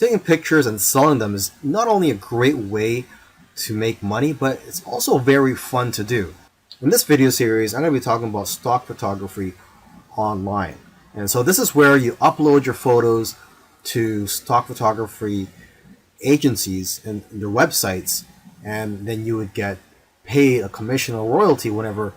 Taking pictures and selling them is not only a great way to make money, but it's also very fun to do. In this video series, I'm going to be talking about stock photography online. And so this is where you upload your photos to stock photography agencies and their websites, and then you would get paid a commission or royalty whenever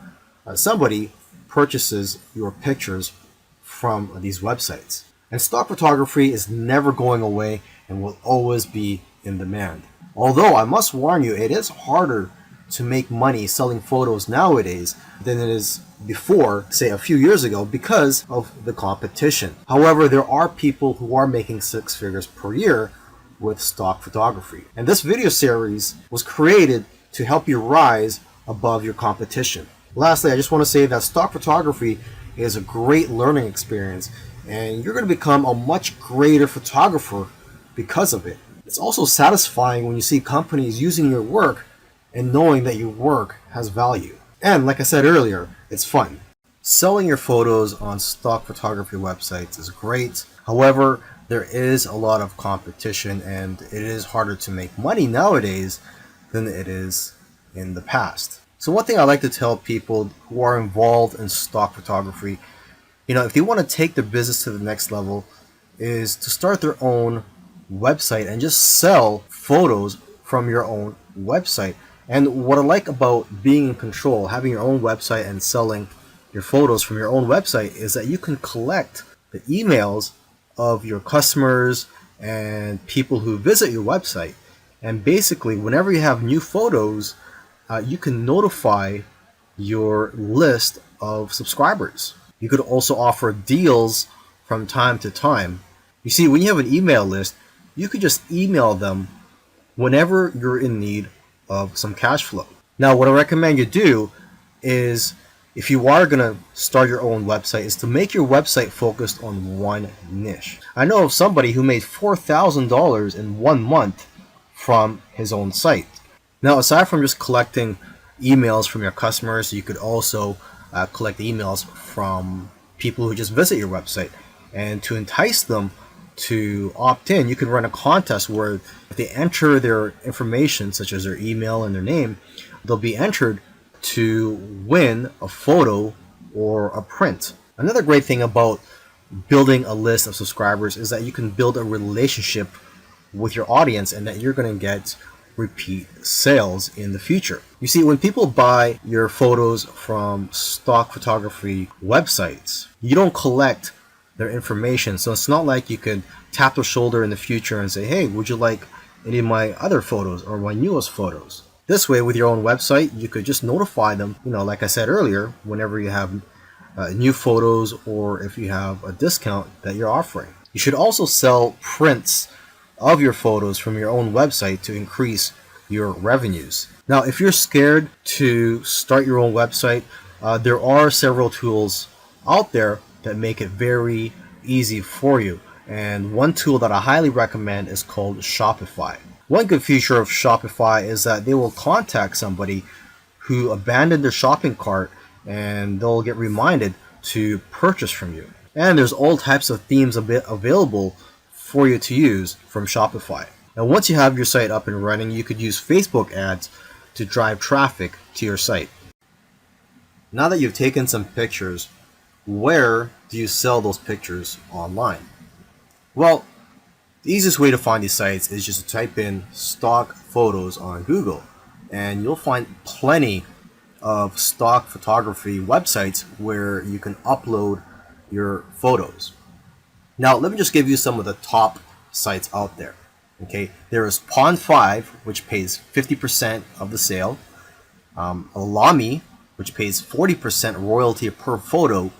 somebody purchases your pictures from these websites. And stock photography is never going away and will always be in demand. Although I must warn you, it is harder to make money selling photos nowadays than it is before, say a few years ago, because of the competition. However, there are people who are making six figures per year with stock photography. And this video series was created to help you rise above your competition. Lastly, I just want to say that stock photography is a great learning experience, and you're going to become a much greater photographer because of it. It's also satisfying when you see companies using your work and knowing that your work has value. And like I said earlier, it's fun. Selling your photos on stock photography websites is great. However, there is a lot of competition and it is harder to make money nowadays than it is in the past. So one thing I like to tell people who are involved in stock photography, if they want to take their business to the next level, is to start their own website and just sell photos from your own website. And what I like about being in control, having your own website and selling your photos from your own website, is that you can collect the emails of your customers and people who visit your website. And basically, whenever you have new photos, you can notify your list of subscribers. You could also offer deals from time to time. You see, when you have an email list, you could just email them whenever you're in need of some cash flow. Now, what I recommend you do is, if you are going to start your own website, is to make your website focused on one niche. I know of somebody who made $4,000 in 1 month from his own site. Now, aside from just collecting emails from your customers, you could also collect emails from people who just visit your website. And to entice them to opt in, you can run a contest where if they enter their information, such as their email and their name, they'll be entered to win a photo or a print. Another great thing about building a list of subscribers is that you can build a relationship with your audience and that you're going to get repeat sales in the future. You see, when people buy your photos from stock photography websites, you don't collect their information. So it's not like you could tap their shoulder in the future and say, hey, would you like any of my other photos or my newest photos? This way, with your own website, you could just notify them, like I said earlier, whenever you have new photos or if you have a discount that you're offering. You should also sell prints of your photos from your own website to increase your revenues. Now, if you're scared to start your own website, there are several tools out there that make it very easy for you. And one tool that I highly recommend is called Shopify. One good feature of Shopify is that they will contact somebody who abandoned their shopping cart and they'll get reminded to purchase from you. And there's all types of themes available for you to use from Shopify. Now, once you have your site up and running, you could use Facebook ads to drive traffic to your site. Now that you've taken some pictures, where do you sell those pictures online? Well, the easiest way to find these sites is just to type in stock photos on Google, and you'll find plenty of stock photography websites where you can upload your photos. Now, let me just give you some of the top sites out there. Okay, there is Pond5, which pays 50% of the sale. Alami, which pays 40% royalty per photo.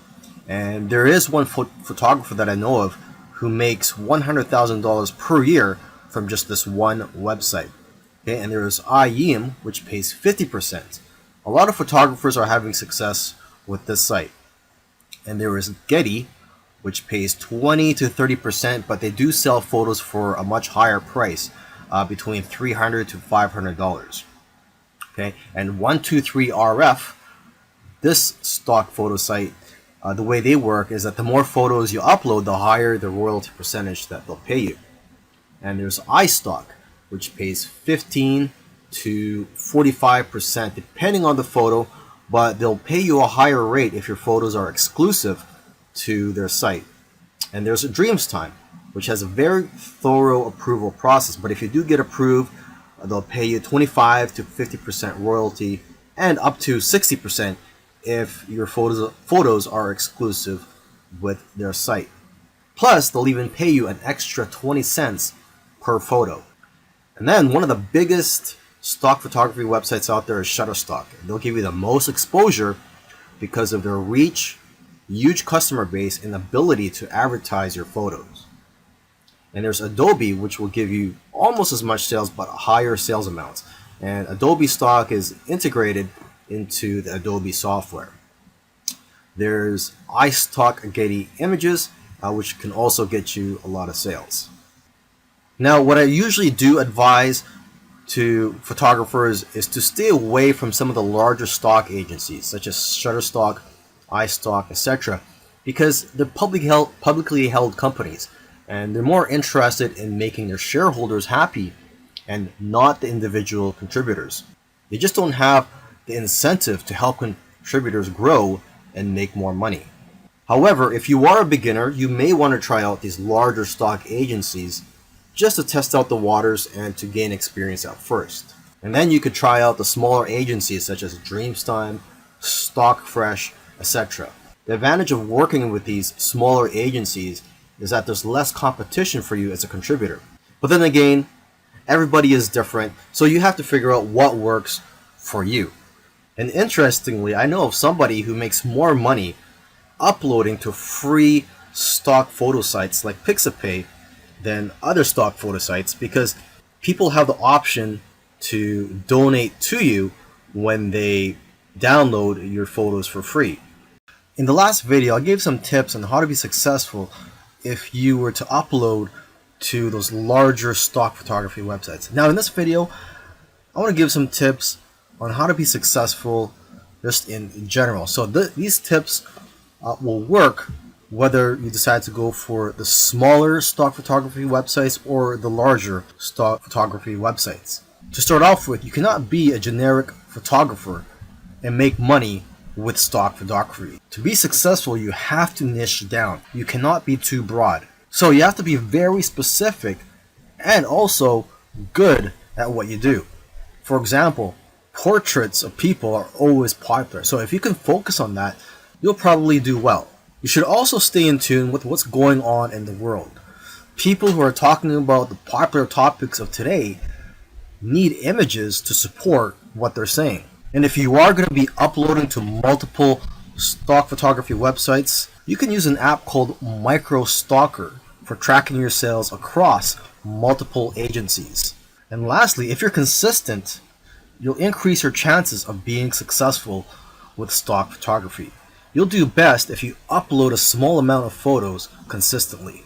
And there is one photographer that I know of who makes $100,000 per year from just this one website. Okay, and there is IEM, which pays 50%. A lot of photographers are having success with this site. And there is Getty, which pays 20 to 30%, but they do sell photos for a much higher price, between $300 to $500. Okay, and 123RF, this stock photo site, the way they work is that the more photos you upload, the higher the royalty percentage that they'll pay you. And there's iStock, which pays 15 to 45% depending on the photo, but they'll pay you a higher rate if your photos are exclusive to their site. And there's a Dreamstime, which has a very thorough approval process, but if you do get approved, they'll pay you 25 to 50% royalty and up to 60% if your photos are exclusive with their site. Plus, they'll even pay you an extra 20 cents per photo. And then one of the biggest stock photography websites out there is Shutterstock. They'll give you the most exposure because of their reach, huge customer base, and ability to advertise your photos. And there's Adobe, which will give you almost as much sales but higher sales amounts. And Adobe stock is integrated into the Adobe software. There's iStock Getty Images, which can also get you a lot of sales. Now, what I usually do advise to photographers is to stay away from some of the larger stock agencies such as Shutterstock, iStock, etc., because they're publicly held companies, and they're more interested in making their shareholders happy and not the individual contributors. They just don't have the incentive to help contributors grow and make more money. However, if you are a beginner, you may want to try out these larger stock agencies just to test out the waters and to gain experience at first. And then you could try out the smaller agencies such as Dreamstime, Stockfresh, etc. The advantage of working with these smaller agencies is that there's less competition for you as a contributor. But then again, everybody is different, so you have to figure out what works for you. And interestingly, I know of somebody who makes more money uploading to free stock photo sites like Pixabay than other stock photo sites, because people have the option to donate to you when they download your photos for free. In the last video, I gave some tips on how to be successful if you were to upload to those larger stock photography websites. Now in this video, I want to give some tips on how to be successful just in general. So these tips will work whether you decide to go for the smaller stock photography websites or the larger stock photography websites. To start off with, you cannot be a generic photographer and make money with stock photography. To be successful, you have to niche down. You cannot be too broad. So you have to be very specific and also good at what you do. For example, portraits of people are always popular. So if you can focus on that, you'll probably do well. You should also stay in tune with what's going on in the world. People who are talking about the popular topics of today need images to support what they're saying. And if you are going to be uploading to multiple stock photography websites, you can use an app called MicroStalker for tracking your sales across multiple agencies. And lastly, if you're consistent, you'll increase your chances of being successful with stock photography. You'll do best if you upload a small amount of photos consistently.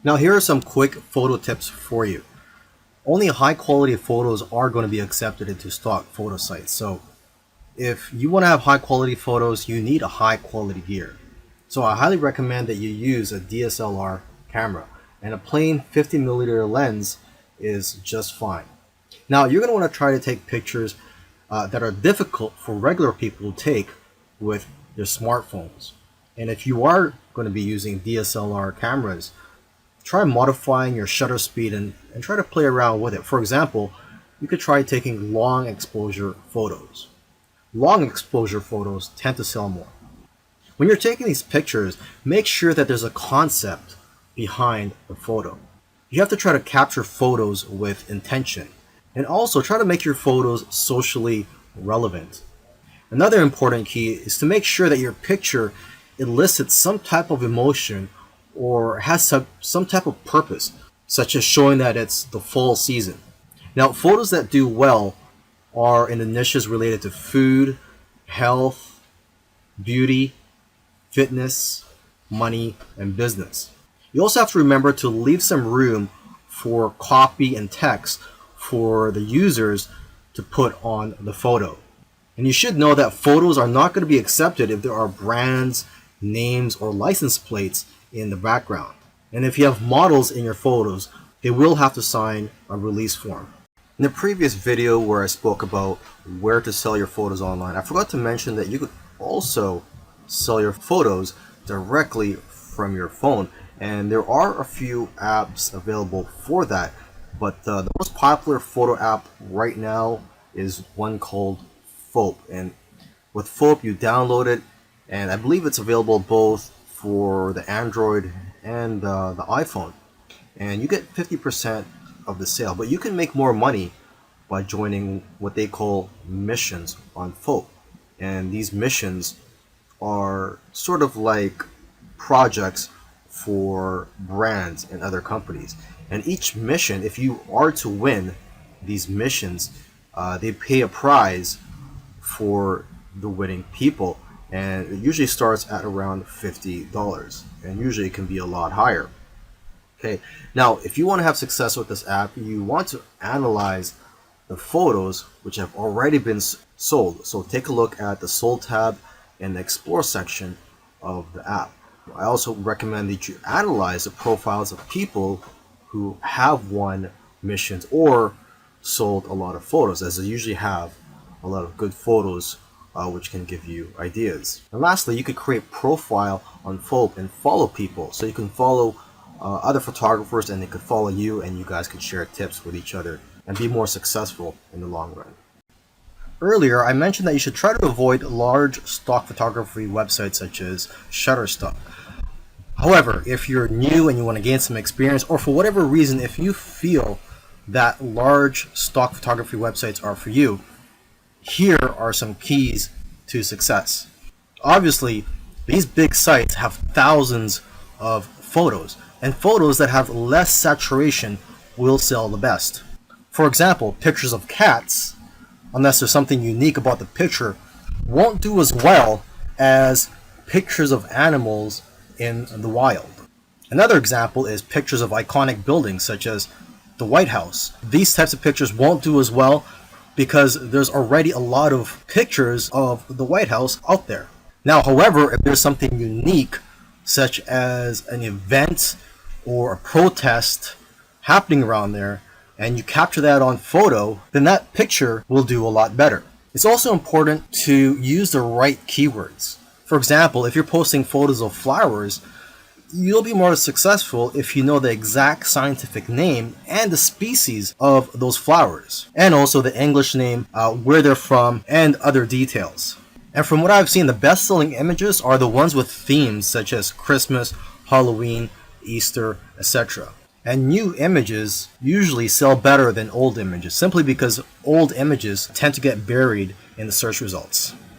Now here are some quick photo tips for you. Only high quality photos are going to be accepted into stock photo sites. So if you want to have high quality photos, you need a high quality gear. So I highly recommend that you use a DSLR camera, and a plain 50mm lens is just fine. Now you're going to want to try to take pictures that are difficult for regular people to take with their smartphones. And if you are going to be using DSLR cameras, try modifying your shutter speed and try to play around with it. For example, you could try taking long exposure photos. Long exposure photos tend to sell more. When you're taking these pictures, make sure that there's a concept behind the photo. You have to try to capture photos with intention, and also try to make your photos socially relevant. Another important key is to make sure that your picture elicits some type of emotion or has some type of purpose, such as showing that it's the fall season. Now, photos that do well are in the niches related to food, health, beauty, fitness, money, and business. You also have to remember to leave some room for copy and text for the users to put on the photo. And you should know that photos are not going to be accepted if there are brands, names, or license plates in the background. And if you have models in your photos, they will have to sign a release form. In the previous video where I spoke about where to sell your photos online, I forgot to mention that you could also sell your photos directly from your phone, and there are a few apps available for that, but the most popular photo app right now is one called Phope. And with Phope, you download it, and I believe it's available both for the Android and the iPhone, and you get 50% of the sale. But you can make more money by joining what they call missions on Phope, and these missions are sort of like projects for brands and other companies. And each mission, if you are to win these missions, they pay a prize for the winning people, and it usually starts at around $50, and usually it can be a lot higher. Okay, now if you want to have success with this app, you want to analyze the photos which have already been sold. So take a look at the sold tab in the explore section of the app. I also recommend that you analyze the profiles of people who have won missions or sold a lot of photos, as they usually have a lot of good photos which can give you ideas. And lastly, you could create a profile on Phope and follow people. So you can follow other photographers and they could follow you, and you guys could share tips with each other and be more successful in the long run. Earlier, I mentioned that you should try to avoid large stock photography websites such as Shutterstock. However, if you're new and you want to gain some experience, or for whatever reason, if you feel that large stock photography websites are for you, here are some keys to success. Obviously, these big sites have thousands of photos, and photos that have less saturation will sell the best. For example, pictures of cats, unless there's something unique about the picture, won't do as well as pictures of animals in the wild. Another example is pictures of iconic buildings such as the White House. These types of pictures won't do as well because there's already a lot of pictures of the White House out there. Now, however, if there's something unique such as an event or a protest happening around there, and you capture that on photo, then that picture will do a lot better. It's also important to use the right keywords. For example, if you're posting photos of flowers, you'll be more successful if you know the exact scientific name and the species of those flowers, and also the English name, where they're from, and other details. And from what I've seen, the best-selling images are the ones with themes such as Christmas, Halloween, Easter, etc. And new images usually sell better than old images, simply because old images tend to get buried in the search results.